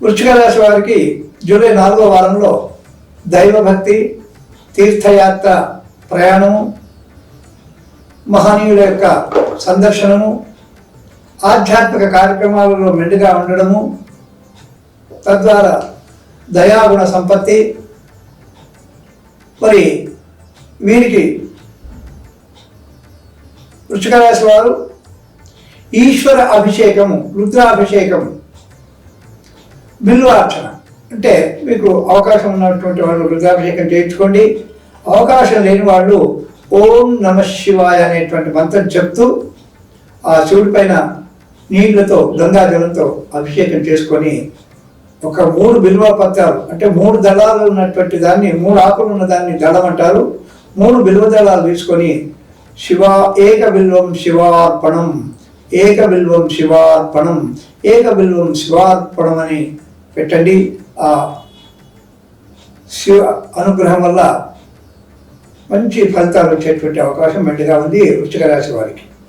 వృశ్చిక రాశి వారికి జూలై 4వ వారంలో దైవభక్తి, తీర్థయాత్ర ప్రయాణము, మహనీయుల యొక్క సందర్శనము, ఆధ్యాత్మిక కార్యక్రమాలలో మెండుగా ఉండడము, తద్వారా దయాగుణ సంపత్తి. మరి వీరికి వృశ్చిక రాశి వారు ఈశ్వర అభిషేకము, రుద్రాభిషేకము, బిల్వార్చన అంటే మీకు అవకాశం ఉన్నటువంటి వాళ్ళు రుద్రాభిషేకం చేయించుకోండి. అవకాశం లేని వాళ్ళు ఓం నమ శివాయ అనేటువంటి మంత్రం చెప్తూ ఆ శివుడి పైన నీళ్లతో, గంగాజలంతో అభిషేకం చేసుకొని ఒక 3 బిల్వ పత్రాలు అంటే 3 దళాలు ఉన్నటువంటి దాన్ని, 3 ఆకులు ఉన్న దాన్ని దళం అంటారు. 3 బిల్వ దళాలు తీసుకొని ఏక బిల్వం శివార్పణం, ఏక బిల్వం శివార్పణం, ఏక బిల్వం శివార్పణం అని పెట్టండి. ఆ శివ అనుగ్రహం వల్ల మంచి ఫలితాలు వచ్చేటువంటి అవకాశం మెండుగా ఉంది వృశ్చిక రాశి వారికి.